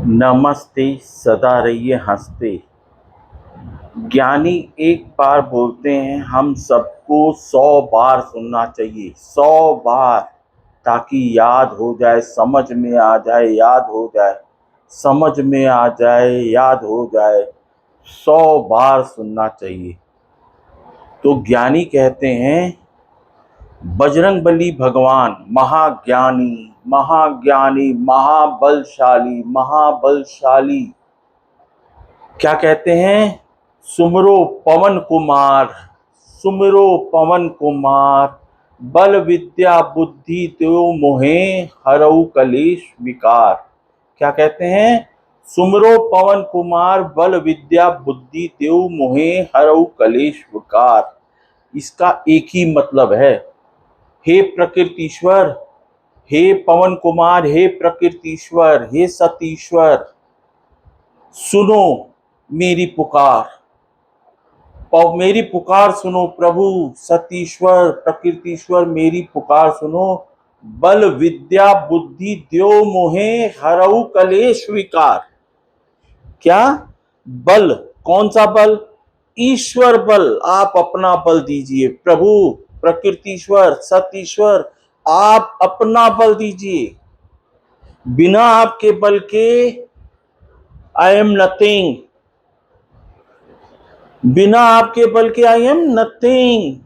नमस्ते, सदा रहिए हंसते। ज्ञानी एक बार बोलते हैं, हम सबको 100 बार सुनना चाहिए, 100 बार, ताकि याद हो जाए, समझ में आ जाए, याद हो जाए, समझ में आ जाए, याद हो जाए। 100 बार सुनना चाहिए। तो ज्ञानी कहते हैं, बजरंगबली भगवान महाज्ञानी, महाज्ञानी, महाबलशाली, महाबलशाली, क्या कहते हैं? सुमरो पवन कुमार, सुमरो पवन कुमार, बल विद्या बुद्धि त्यो मोहे, हरऊ कलेश विकार। क्या कहते हैं? सुमरो पवन कुमार, बल विद्या बुद्धि त्यो मोहे, हरऊ कलेश विकार। इसका एक ही मतलब है, हे प्रकृतीश्वर, हे पवन कुमार, हे प्रकृतीश्वर, हे सतीश्वर, सुनो मेरी पुकार, मेरी पुकार सुनो प्रभु। सतीश्वर, प्रकृतीश्वर, मेरी पुकार सुनो। बल विद्या बुद्धि द्यो मोहे, हरऊ कलेश विकार। क्या? बल, कौन सा बल? ईश्वर बल। आप अपना बल दीजिए प्रभु, प्रकृतीश्वर, सतीश्वर, आप अपना बल दीजिए। बिना आपके बल के आई एम नथिंग, बिना आपके बल के आई एम नथिंग।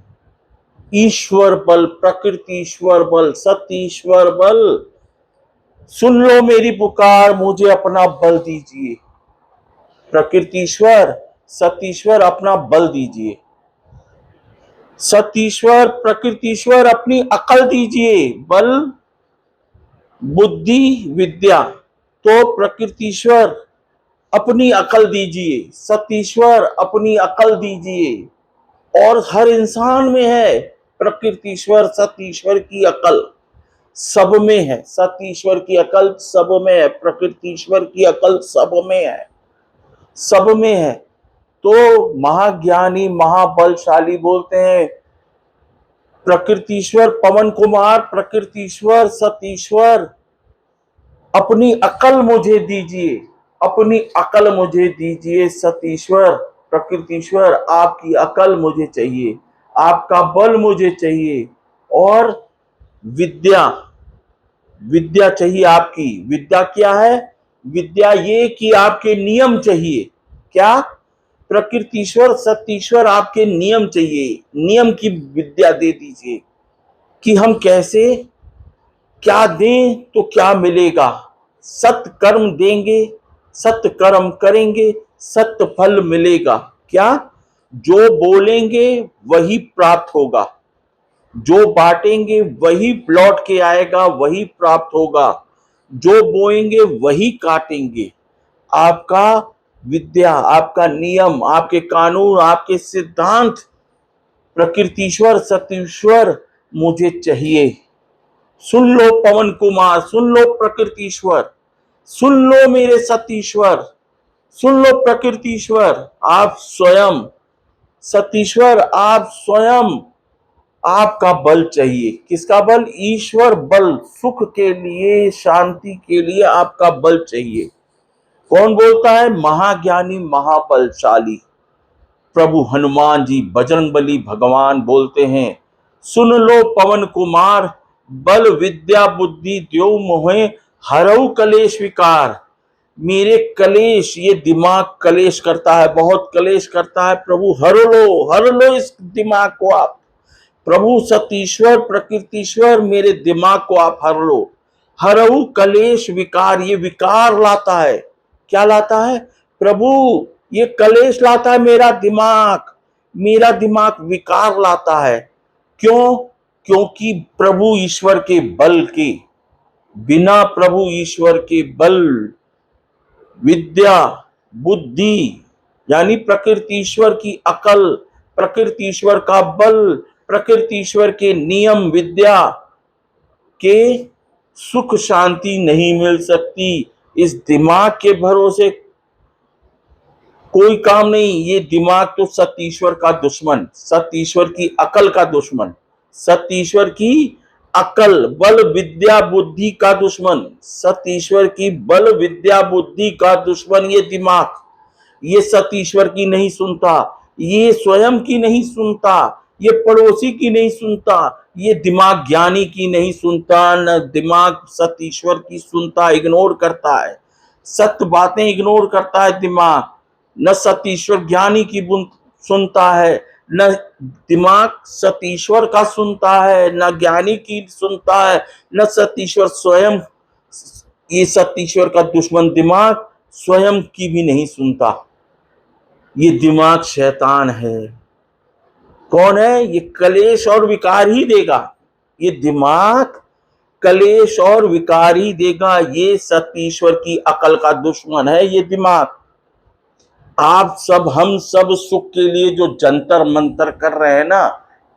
ईश्वर बल, प्रकृतीश्वर बल, सतीश्वर बल, सुन लो मेरी पुकार, मुझे अपना बल दीजिए। प्रकृतीश्वर, सतीश्वर, अपना बल दीजिए। सतीश्वर, प्रकृतीश्वर, अपनी अकल दीजिए। बल, बुद्धि, विद्या। तो प्रकृतीश्वर अपनी अकल दीजिए, सतीश्वर अपनी अकल दीजिए। और हर इंसान में है प्रकृतीश्वर, सतीश्वर की अकल, सब में है। सतीश्वर की अकल सब में है, प्रकृतीश्वर की अकल सब में है, सब में है। तो महाज्ञानी, महाबलशाली बोलते हैं, प्रकृतीश्वर पवन कुमार, प्रकृतीश्वर सतीश्वर, अपनी अकल मुझे दीजिए, अपनी अकल मुझे दीजिए। सतीश्वर, प्रकृतीश्वर, आपकी अकल मुझे चाहिए, आपका बल मुझे चाहिए। और विद्या, विद्या चाहिए आपकी। विद्या क्या है? विद्या ये कि आपके नियम चाहिए। क्या? प्रकृतीश्वर, सतीश्वर, आपके नियम चाहिए। नियम की विद्या दे दीजिए कि हम कैसे, क्या दें तो क्या मिलेगा। सत्य कर्म देंगे, सत्य कर्म करेंगे, सत्य फल मिलेगा। क्या? जो बोलेंगे वही प्राप्त होगा, जो बांटेंगे वही लौट के आएगा, वही प्राप्त होगा, जो बोएंगे वही काटेंगे। आपका विद्या, आपका नियम, आपके कानून, आपके सिद्धांत, प्रकृतीश्वर, सतीश्वर मुझे चाहिए। सुन लो पवन कुमार, सुन लो प्रकृतीश्वर, सुन लो मेरे सतीश्वर, सुन लो प्रकृतीश्वर, आप स्वयं, सतीश्वर आप स्वयं, आपका बल चाहिए। किसका बल? ईश्वर बल। सुख के लिए, शांति के लिए आपका बल चाहिए। कौन बोलता है? महाज्ञानी, महाबलशाली प्रभु हनुमान जी, बजरंगबली भगवान बोलते हैं, सुन लो पवन कुमार, बल विद्या बुद्धि द्यो मोहे, हरऊ कलेश विकार। मेरे कलेश, ये दिमाग कलेश करता है, बहुत कलेश करता है प्रभु, हर लो, हर लो इस दिमाग को आप। प्रभु सतीश्वर, प्रकृतीश्वर, मेरे दिमाग को आप हर लो। हरऊ कलेश विकार, ये विकार लाता है। क्या लाता है? प्रभु ये कलेश लाता है, मेरा दिमाग, मेरा दिमाग विकार लाता है। क्यों? क्योंकि प्रभु ईश्वर के बल के बिना, प्रभु ईश्वर के बल, विद्या, बुद्धि, यानी प्रकृतीश्वर की अकल, प्रकृतीश्वर का बल, प्रकृतीश्वर के नियम, विद्या के सुख शांति नहीं मिल सकती। इस दिमाग के भरोसे कोई काम नहीं। ये दिमाग तो सतीश्वर का दुश्मन, सतीश्वर की अकल का दुश्मन, सतीश्वर की अकल, बल, विद्या, बुद्धि का दुश्मन, सत ईश्वर की बल, विद्या, बुद्धि का दुश्मन ये दिमाग। ये सत ईश्वर की नहीं सुनता, ये स्वयं की नहीं सुनता, ये पड़ोसी की नहीं सुनता, ये दिमाग ज्ञानी की नहीं सुनता, न दिमाग सत ईश्वर की सुनता, इग्नोर करता है, सत्य बातें इग्नोर करता है दिमाग। न सत ईश्वर ज्ञानी की सुनता है, न दिमाग सतीश्वर का सुनता है, न ज्ञानी की सुनता है, न सतीश्वर स्वयं। ये सतीश्वर का दुश्मन दिमाग स्वयं की भी नहीं सुनता। ये दिमाग शैतान है। कौन है? ये कलेश और विकार ही देगा। ये दिमाग कलेश और विकार ही देगा। ये सतीश्वर की अकल का दुश्मन है ये दिमाग। आप सब, हम सब सुख के लिए जो जंतर मंतर कर रहे हैं ना,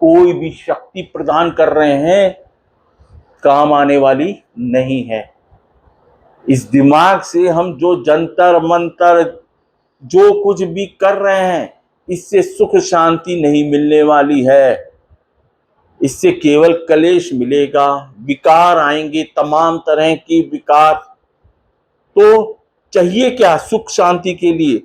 कोई भी शक्ति प्रदान कर रहे हैं, काम आने वाली नहीं है। इस दिमाग से हम जो जंतर मंतर, जो कुछ भी कर रहे हैं, इससे सुख शांति नहीं मिलने वाली है। इससे केवल कलेश मिलेगा, विकार आएंगे, तमाम तरह के विकार। तो चाहिए क्या सुख शांति के लिए?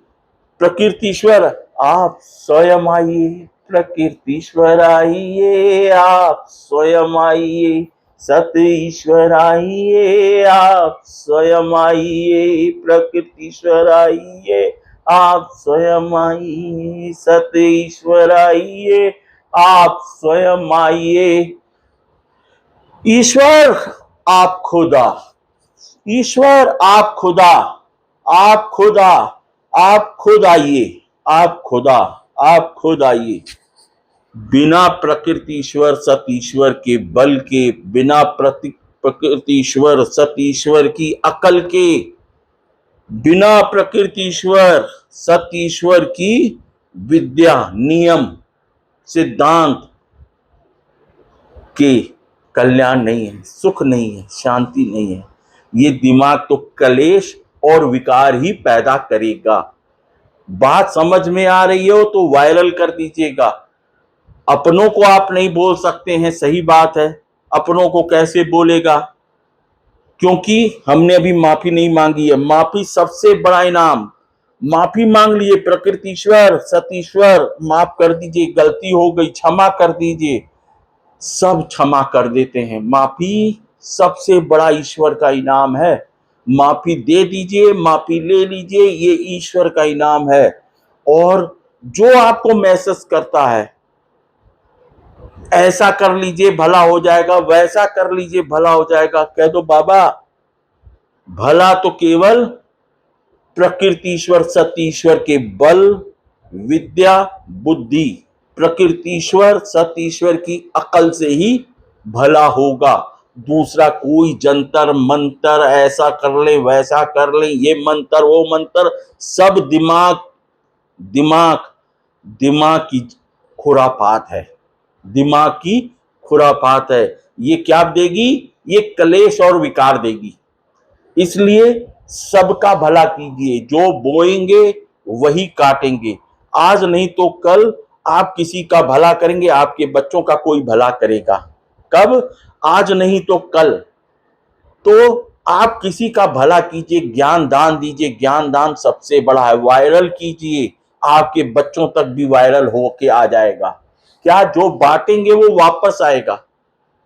प्रकृतिश्वर आप स्वयं आइए, प्रकृतिश्वर आइए, आप स्वयं आइए, सत ईश्वर आइए, आप स्वयं आइए, प्रकृतिश्वर आइए, आप स्वयं आइए, सत ईश्वर आइए, आप स्वयं आइए। ईश्वर आप खुदा, ईश्वर आप खुदा, आप खुदा, आप खुद आइए, आप खुदा, आप खुद आइए। बिना प्रकृतिश्वर सतीश्वर के बल के, बिना प्रकृतिश्वर सतीश्वर की अकल के, बिना प्रकृतिश्वर सतीश्वर की विद्या, नियम, सिद्धांत के कल्याण नहीं है, सुख नहीं है, शांति नहीं है। ये दिमाग तो कलेश और विकार ही पैदा करेगा। बात समझ में आ रही हो तो वायरल कर दीजिएगा। अपनों को आप नहीं बोल सकते हैं, सही बात है। अपनों को कैसे बोलेगा? क्योंकि हमने अभी माफी नहीं मांगी है। माफी सबसे बड़ा इनाम। माफी मांग लिए, प्रकृतिश्वर सतीश्वर माफ कर दीजिए, गलती हो गई, क्षमा कर दीजिए। सब क्षमा कर देते हैं। माफी सबसे बड़ा ईश्वर का इनाम है। माफी दे दीजिए, माफी ले लीजिए, ये ईश्वर का इनाम है। और जो आपको मैसेज करता है, ऐसा कर लीजिए भला हो जाएगा, वैसा कर लीजिए भला हो जाएगा, कह दो बाबा भला तो केवल प्रकृतिश्वर सतीश्वर के बल, विद्या, बुद्धि, प्रकृतिश्वर सतीश्वर की अकल से ही भला होगा। दूसरा कोई जंतर मंतर, ऐसा कर ले वैसा कर ले, ये मंत्र वो मंत्र, सब दिमाग दिमाग दिमाग की खुरापात है। दिमाग की खुरापात है। ये क्या देगी? ये कलेश और विकार देगी। इसलिए सबका भला कीजिए। जो बोएंगे वही काटेंगे। आज नहीं तो कल आप किसी का भला करेंगे, आपके बच्चों का कोई भला करेगा। कब? आज नहीं तो कल। तो आप किसी का भला कीजिए, ज्ञान दान दीजिए। ज्ञान दान सबसे बड़ा है। वायरल कीजिए, आपके बच्चों तक भी वायरल होके आ जाएगा। क्या जो बांटेंगे वो वापस आएगा।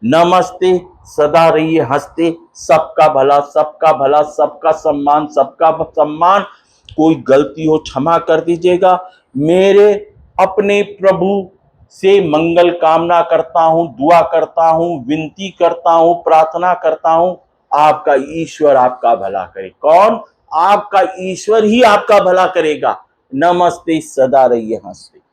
नमस्ते, सदा रहिए हंसते। सबका भला, सबका भला, सबका सम्मान, सबका सम्मान। कोई गलती हो क्षमा कर दीजिएगा। मेरे अपने प्रभु से मंगल कामना करता हूं, दुआ करता हूं, विनती करता हूं, प्रार्थना करता हूं, आपका ईश्वर आपका भला करे। कौन? आपका ईश्वर ही आपका भला करेगा। नमस्ते, सदा रहिए हंसते।